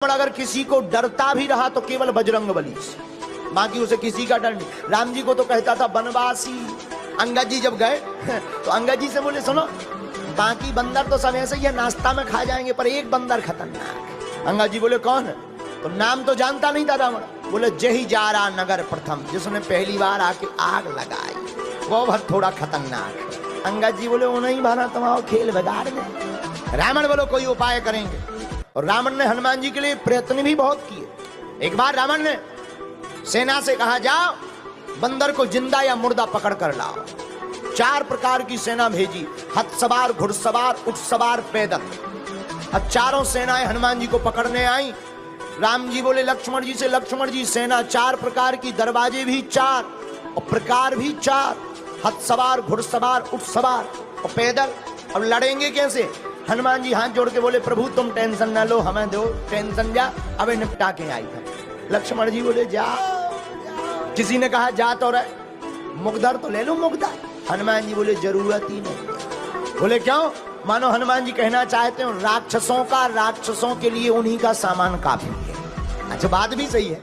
अगर किसी को डरता भी रहा तो केवल बजरंगबली से, बाकी उसे किसी का डर नहीं। राम जी को तो कहता था बनवासी। अंगद जी जब गए तो अंगद जी से बोले सुनो, बाकी बंदर तो सब ऐसे ही है, नाश्ता में खा जाएंगे, पर एक बंदर खतरनाक। अंगद जी बोले कौन है? तो नाम तो जानता नहीं था रावण। बोले जही जा रहा नगर प्रथम, जिसने पहली बार आके आग लगाई, वो बहुत थोड़ा खतरनाक है। अंगद जी बोले वो नहीं भाना, तुम्हारा खेल बिगाड़ दे। रावण बोलो कोई उपाय करेंगे, और रावण ने हनुमान जी के लिए प्रयत्न भी बहुत किए। एक बार रावण ने सेना से कहा जाओ बंदर को जिंदा या मुर्दा पकड़ कर लाओ। 4 प्रकार की सेना भेजी, हथ सवार, घुड़सवार, ऊंट सवार, पैदल। अब चारों सेनाएं हनुमान जी को पकड़ने आई। राम जी बोले लक्ष्मण जी से, लक्ष्मण जी सेना 4 प्रकार की, दरवाजे भी 4 और प्रकार भी 4, हथ सवार, घुड़सवार, ऊंट सवार और पैदल। अब लड़ेंगे कैसे? हनुमान जी हाथ जोड़ के बोले प्रभु तुम टेंशन ना लो, हमें दो टेंशन, जा अबे निपटा के आई था। लक्ष्मण जी बोले जा। किसी ने कहा जा तो रहे, मुगदर तो ले लो मुगदर। हनुमान जी बोले जरूरत ही नहीं। बोले क्यों? मानो हनुमान जी कहना चाहते हो राक्षसों के लिए उन्हीं का सामान काफी है। अच्छा बात भी सही है।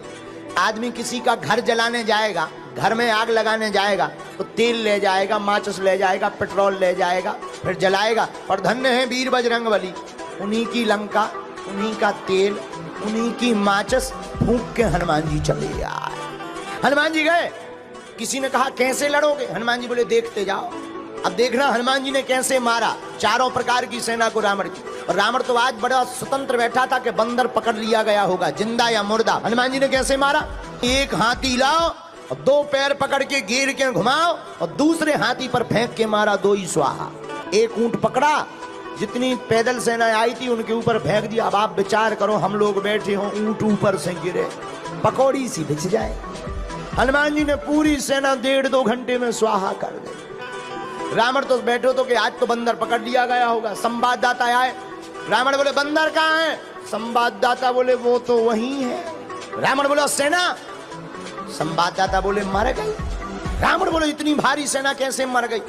आदमी किसी का घर जलाने जाएगा, घर में आग लगाने जाएगा तो तेल ले जाएगा, माचिस ले जाएगा, पेट्रोल ले जाएगा, फिर जलाएगा। पर धन्य है वीर बजरंगबली, उन्हीं की लंका, उन्हीं का तेल, उन्हीं की माचिस फूंक के हनुमान जी चले आए। हनुमान जी गए। किसी ने कहा कैसे लड़ोगे? हनुमान जी बोले देखते जाओ। अब देखना हनुमान जी ने कैसे मारा 4 प्रकार की सेना को रावण की। और रावण तो आज बड़ा स्वतंत्र बैठा था कि बंदर पकड़ लिया गया होगा, जिंदा या मुर्दा। हनुमान जी ने कैसे मारा? एक हाथी लाओ और 2 पैर पकड़ के घेर के घुमाओ और दूसरे हाथी पर फेंक के मारा, 2 ही स्वाहा। एक ऊंट पकड़ा, जितनी पैदल सेना आई थी उनके ऊपर फेंक दिया। अब आप विचार करो, हम लोग बैठे हों, ऊंट ऊपर से गिरे, पकौड़ी सी बिछ जाए। हनुमान जी ने पूरी सेना 1.5-2 घंटे में स्वाहा कर दी। रावण तो बैठो तो कि आज तो बंदर पकड़ लिया गया होगा। संवाददाता आए, रावण बोले बंदर कहाँ है? संवाददाता बोले वो तो वहीं है। रावण बोला सेना? संवाददाता बोले मर गई। रावण बोले इतनी भारी सेना कैसे मर गई?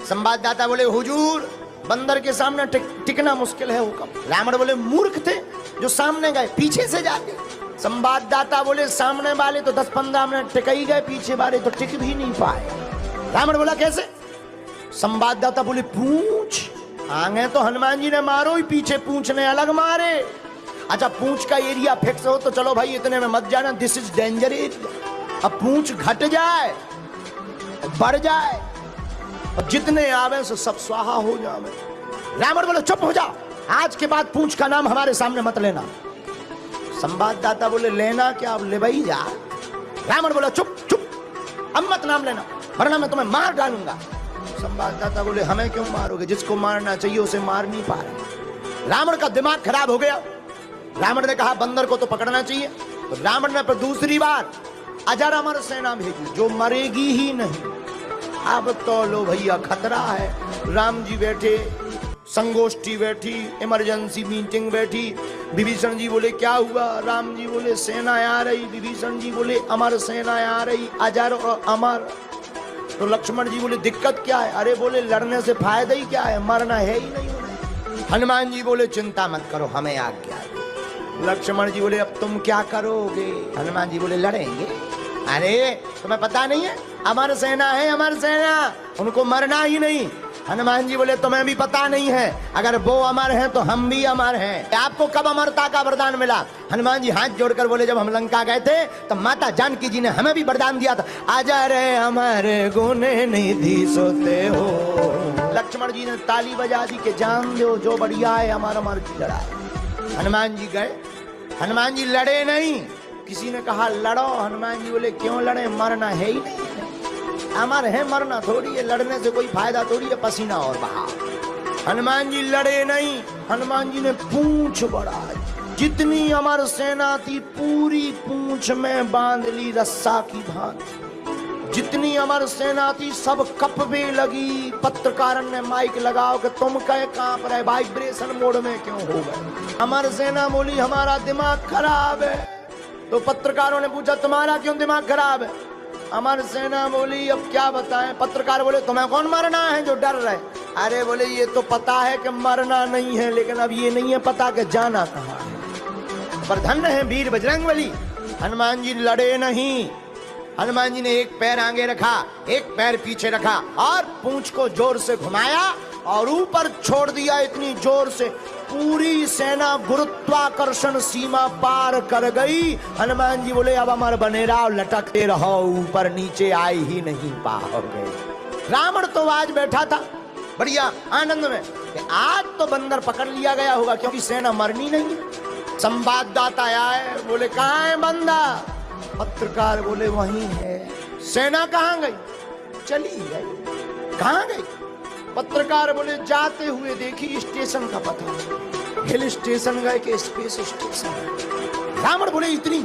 संवाददाता बोले हुजूर बंदर के सामने टिकना मुश्किल है हुक्म। रावण बोले मूर्ख थे जो सामने गए, पीछे से जाके। संवाददाता बोले सामने वाले तो 10-15 मिनट टिक ही गए, पीछे वाले तो टिक भी नहीं पाए। रावण बोला कैसे? संवाददाता बोले पूंछ आगे तो हनुमान जी ने मारो ही, पीछे पूंछ ने अलग मारे। अच्छा पूंछ का एरिया फिक्स हो तो चलो भाई इतने में मत जाना, दिस इज डेंजर एरिया। अब पूंछ घट जाए, बढ़ जाए और जितने आवे सो सब स्वाहा हो जावे। रावण बोले चुप हो जाओ, आज के बाद पूंछ का नाम हमारे सामने मत लेना। संवाददाता बोले लेना क्या? अब ले भाई जा। रावण बोला चुप चुप, अब मत नाम लेना वरना मैं तुम्हें मार डालूंगा। संवाददाता बोले हमें क्यों मारोगे? जिसको मारना चाहिए उसे मार नहीं पा रहे। रावण का दिमाग खराब हो गया। रावण ने कहा बंदर को तो पकड़ना चाहिए। तो रावण ने दूसरी बार अजर अमर सेना भेजी जो मरेगी ही नहीं। अब तो लो भैया खतरा है। राम जी बैठे, संगोष्ठी बैठी, इमरजेंसी मीटिंग बैठी। विभीषण जी बोले क्या हुआ? राम जी बोले सेना आ रही। विभीषण जी बोले अमर सेना आ रही, अजर और अमर। तो लक्ष्मण जी बोले दिक्कत क्या है? अरे बोले लड़ने से फायदा ही क्या है, मरना है ही नहीं उन्हें। हनुमान जी बोले चिंता मत करो, हमें आज्ञा है। लक्ष्मण जी बोले अब तुम क्या करोगे? हनुमान जी बोले लड़ेंगे। अरे तुम्हें पता नहीं है अमर सेना है, अमर सेना, उनको मरना ही नहीं। हनुमान जी बोले तुम्हें भी पता नहीं है, अगर वो अमर हैं तो हम भी अमर हैं। आपको कब अमरता का वरदान मिला? हनुमान जी हाथ जोड़कर बोले जब हम लंका गए थे तो माता जानकी जी ने हमें भी वरदान दिया था, अजर अमर गुण निधि सोते हो। लक्ष्मण जी ने ताली बजा दी कि जान दो जो बढ़िया है, अमर अमर की लड़ाई। हनुमान जी गए, हनुमान जी लड़े नहीं। किसी ने कहा लड़ो, हनुमान जी बोले क्यों लड़े, मरना है ही नहीं। अमर है, मरना थोड़ी है, लड़ने से कोई फायदा थोड़ी है, पसीना और बहा। हनुमान जी लड़े नहीं। हनुमान जी ने पूंछ बढ़ाई, जितनी अमर सेना थी पूरी पूंछ में बांध ली रस्सा की भांति। जितनी अमर सेना थी सब कपवे लगी। पत्रकार ने माइक लगाओ कि तुम कहे कांप रहे, वाइब्रेशन मोड में क्यों हो गए? अमर सेना बोली हमारा दिमाग खराब है। तो पत्रकारों ने पूछा तुम्हारा क्यों दिमाग खराब है? अमर सेना बोली अब क्या बताएं। पत्रकार बोले तुम्हें कौन मरना है जो डर रहे? अरे बोले ये तो पता है कि मरना नहीं है, लेकिन अब ये नहीं है पता कि जाना कहाँ है। पर धन्य है वीर बजरंगबली, हनुमान जी लड़े नहीं। हनुमान जी ने एक पैर आगे रखा, एक पैर पीछे रखा और पूंछ को जोर से घुमाया और ऊपर छोड़ दिया इतनी जोर से, पूरी सेना गुरुत्वाकर्षण सीमा पार कर गई। हनुमान जी बोले अब अमर बनेरा और लटकते रहो, ऊपर नीचे आए ही नहीं पाओगे। रावण तो आज बैठा था बढ़िया आनंद में, आज तो बंदर पकड़ लिया गया होगा क्योंकि सेना मरनी नहीं है। संवाददाता आए, बोले कहाँ है बंदा? पत्रकार बोले वहीं है। सेना कहाँ गई? चली गई। कहाँ गई? पत्रकार बोले जाते हुए देखी स्टेशन का पता, हिल स्टेशन गए कि स्पेस स्टेशन। रावण बोले इतनी